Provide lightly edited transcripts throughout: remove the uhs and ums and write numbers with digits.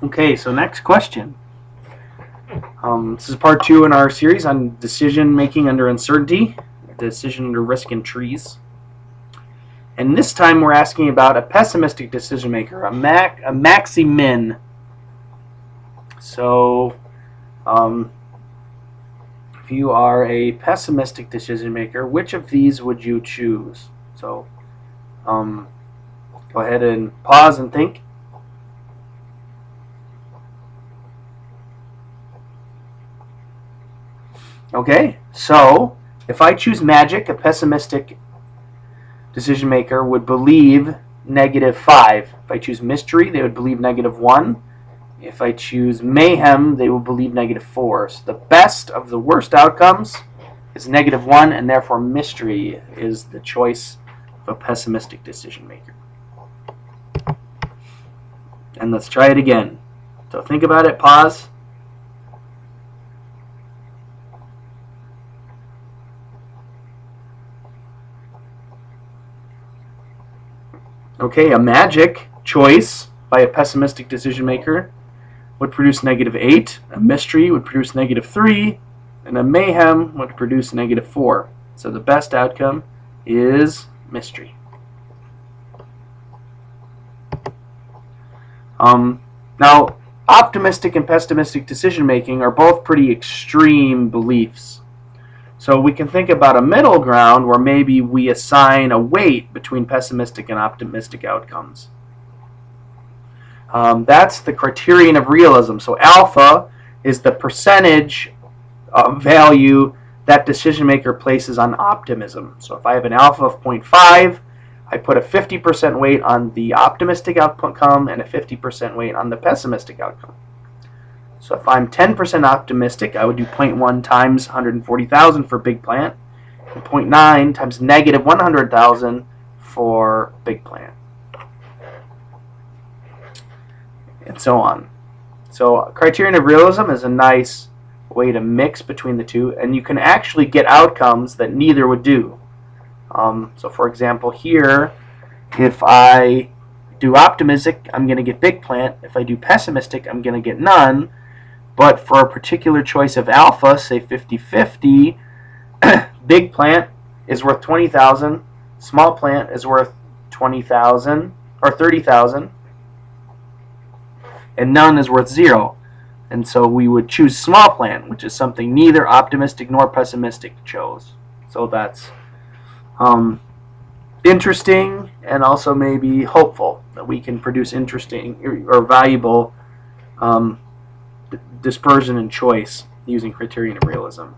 Okay, so next question. This is part 2 in our series on decision making under uncertainty, decision under risk in trees. And this time we're asking about a pessimistic decision maker, a maxi-min. So, if you are a pessimistic decision maker, which of these would you choose? So, go ahead and pause and think. Okay, so if I choose magic, a pessimistic decision maker would believe -5. If I choose mystery, they would believe -1. If I choose mayhem, they will believe -4. So the best of the worst outcomes is -1, and therefore mystery is the choice of a pessimistic decision maker. And let's try it again. So think about it, pause. Okay, a magic choice by a pessimistic decision maker would produce -8, a mystery would produce -3, and a mayhem would produce -4. So the best outcome is mystery. Now, optimistic and pessimistic decision making are both pretty extreme beliefs. So we can think about a middle ground where maybe we assign a weight between pessimistic and optimistic outcomes. That's the criterion of realism. So alpha is the percentage value that decision maker places on optimism. So if I have an alpha of 0.5, I put a 50% weight on the optimistic outcome and a 50% weight on the pessimistic outcome. So if I'm 10% optimistic, I would do 0.1 times 140,000 for big plant, and 0.9 times -100,000 for big plant, and so on. So criterion of realism is a nice way to mix between the two, and you can actually get outcomes that neither would do. So for example here, if I do optimistic, I'm going to get big plant. If I do pessimistic, I'm going to get none. But for a particular choice of alpha, say 50-50, big plant is worth 20,000, small plant is worth 20,000 or 30,000, and none is worth 0. And so we would choose small plant, which is something neither optimistic nor pessimistic chose. So that's interesting and also maybe hopeful that we can produce interesting or valuable dispersion and choice using criterion of realism.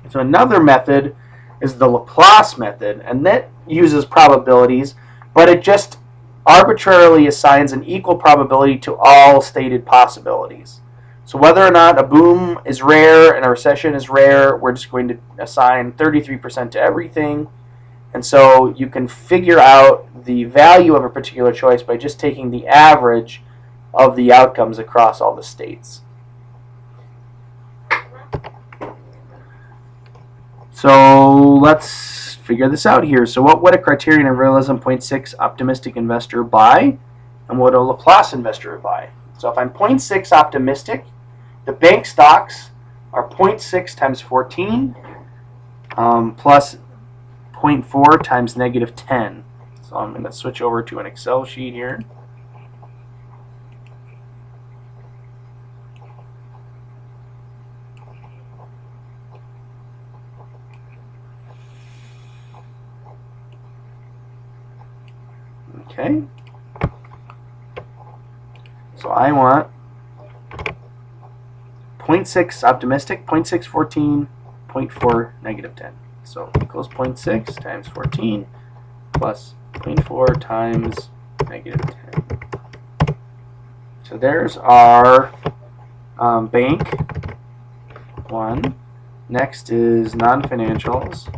So another method is the Laplace method, and that uses probabilities, but it just arbitrarily assigns an equal probability to all stated possibilities. So whether or not a boom is rare and a recession is rare, we're just going to assign 33% to everything. And so you can figure out the value of a particular choice by just taking the average of the outcomes across all the states. So let's figure this out here. So what would a criterion of realism 0.6 optimistic investor buy, and what a Laplace investor would buy? So if I'm 0.6 optimistic, the bank stocks are 0.6 times 14 plus 0.4 times -10. So I'm going to switch over to an Excel sheet here. Okay, so I want 0.6 optimistic, 0.6 14, 0.4 -10. So equals 0.6 times 14 plus 0.4 times -10. So there's our bank one. Next is non-financials.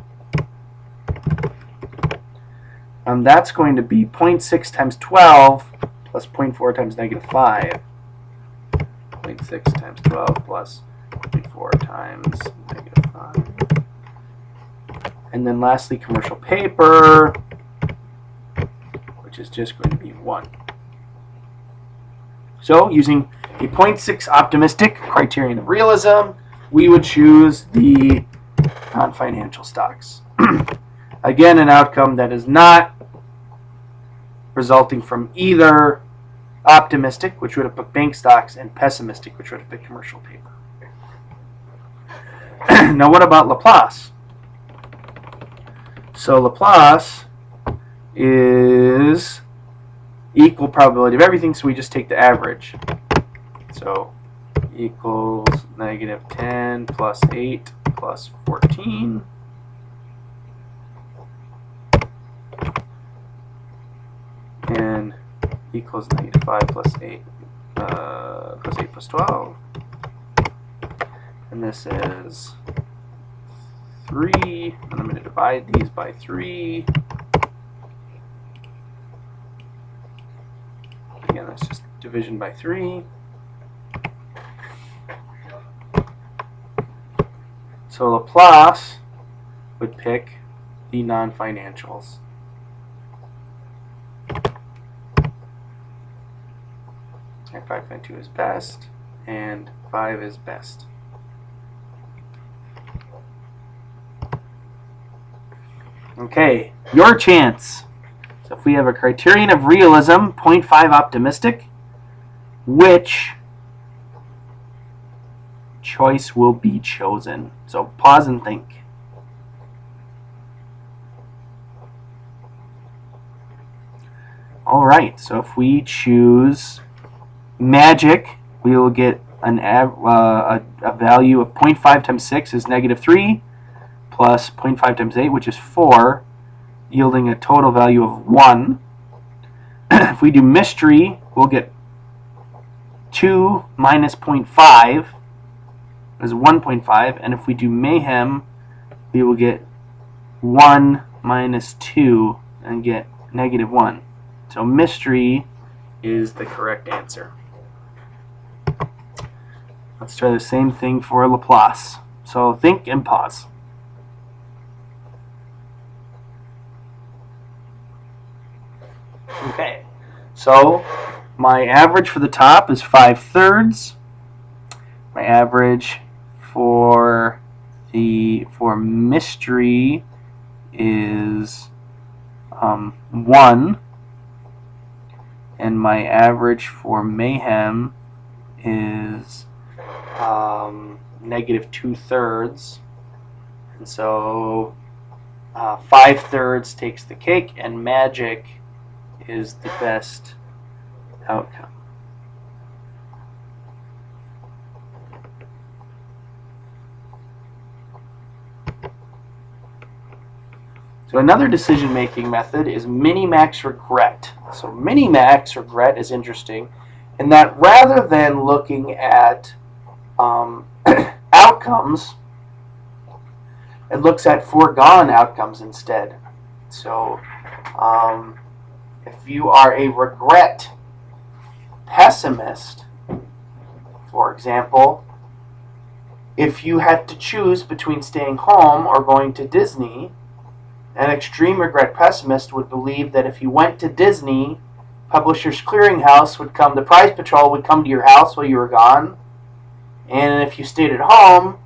That's going to be 0.6 times 12 plus 0.4 times -5. 0.6 times 12 plus 0.4 times -5. And then lastly, commercial paper, which is just going to be 1. So using a 0.6 optimistic criterion of realism, we would choose the non-financial stocks. Again, an outcome that is not resulting from either optimistic, which would have picked bank stocks, and pessimistic, which would have picked commercial paper. Now what about Laplace? So Laplace is equal probability of everything, so we just take the average. So equals -10 plus 8 plus 14. And equals -5 plus 8 plus 8 plus 12. And this is 3. And I'm going to divide these by 3. Again, that's just division by 3. So Laplace would pick the non-financials. And 5.2 is best, and 5 is best. Okay, your chance. So if we have a criterion of realism, 0.5 optimistic, which choice will be chosen? So pause and think. All right, so if we choose magic, we will get a value of 0.5 times 6 is -3, plus 0.5 times 8, which is 4, yielding a total value of 1. If we do mystery, we'll get 2 minus 0.5 is 1.5, and if we do mayhem, we will get 1 minus 2 and get -1. So mystery is the correct answer. Let's try the same thing for Laplace. So think and pause. Okay, so my average for the top is 5/3. My average for mystery is 1, and my average for mayhem is -2/3, and so 5/3 takes the cake, and magic is the best outcome. So another decision-making method is minimax regret. So minimax regret is interesting in that rather than looking at outcomes, it looks at foregone outcomes instead. So if you are a regret pessimist, for example, if you had to choose between staying home or going to Disney, an extreme regret pessimist would believe that if you went to Disney, Publishers Clearinghouse would come, the prize patrol would come to your house while you were gone, and if you stayed at home,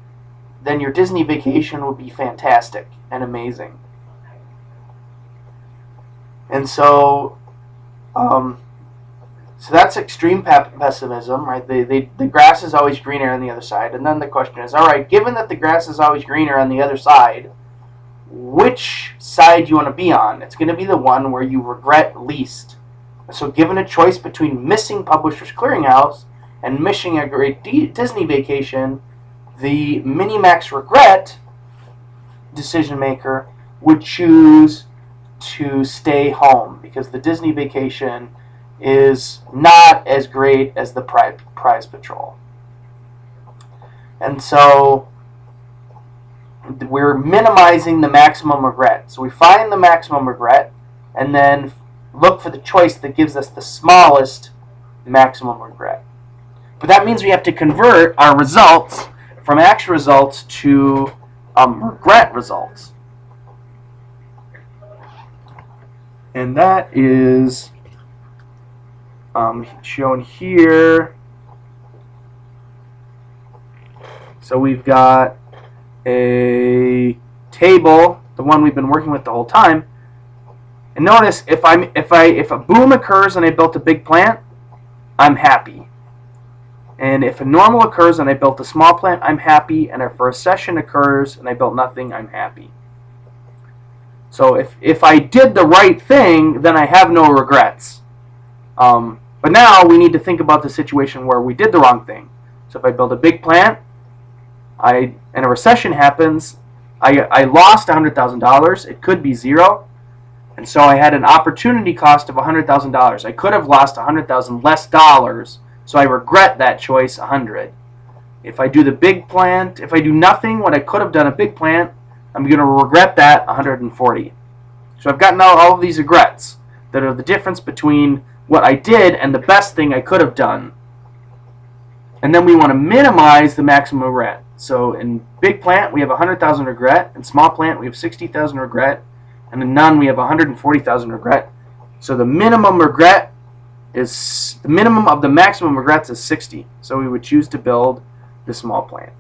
then your Disney vacation would be fantastic and amazing. And so that's extreme pessimism, right? The grass is always greener on the other side. And then the question is, all right, given that the grass is always greener on the other side, which side do you want to be on? It's going to be the one where you regret least. So given a choice between missing Publishers Clearinghouse and missing a great Disney vacation, the minimax regret decision maker would choose to stay home because the Disney vacation is not as great as the prize patrol. And so we're minimizing the maximum regret. So we find the maximum regret and then look for the choice that gives us the smallest maximum regret. But that means we have to convert our results from actual results to regret results. And that is shown here. So we've got a table, the one we've been working with the whole time. And notice if a boom occurs and I built a big plant, I'm happy. And if a normal occurs and I built a small plant, I'm happy. And if a recession occurs and I built nothing, I'm happy. So if I did the right thing, then I have no regrets. But now we need to think about the situation where we did the wrong thing. So if I build a big plant, and a recession happens, I lost $100,000. It could be zero. And so I had an opportunity cost of $100,000. I could have lost $100,000 less dollars, so I regret that choice 100. If I do the big plant, if I do nothing when I could have done a big plant, I'm going to regret that 140. So I've gotten all of these regrets that are the difference between what I did and the best thing I could have done. And then we want to minimize the maximum regret. So in big plant, we have 100,000 regret. In small plant, we have 60,000 regret. And in none, we have 140,000 regret. So the minimum regret is, the minimum of the maximum regrets is 60. So we would choose to build the small plant.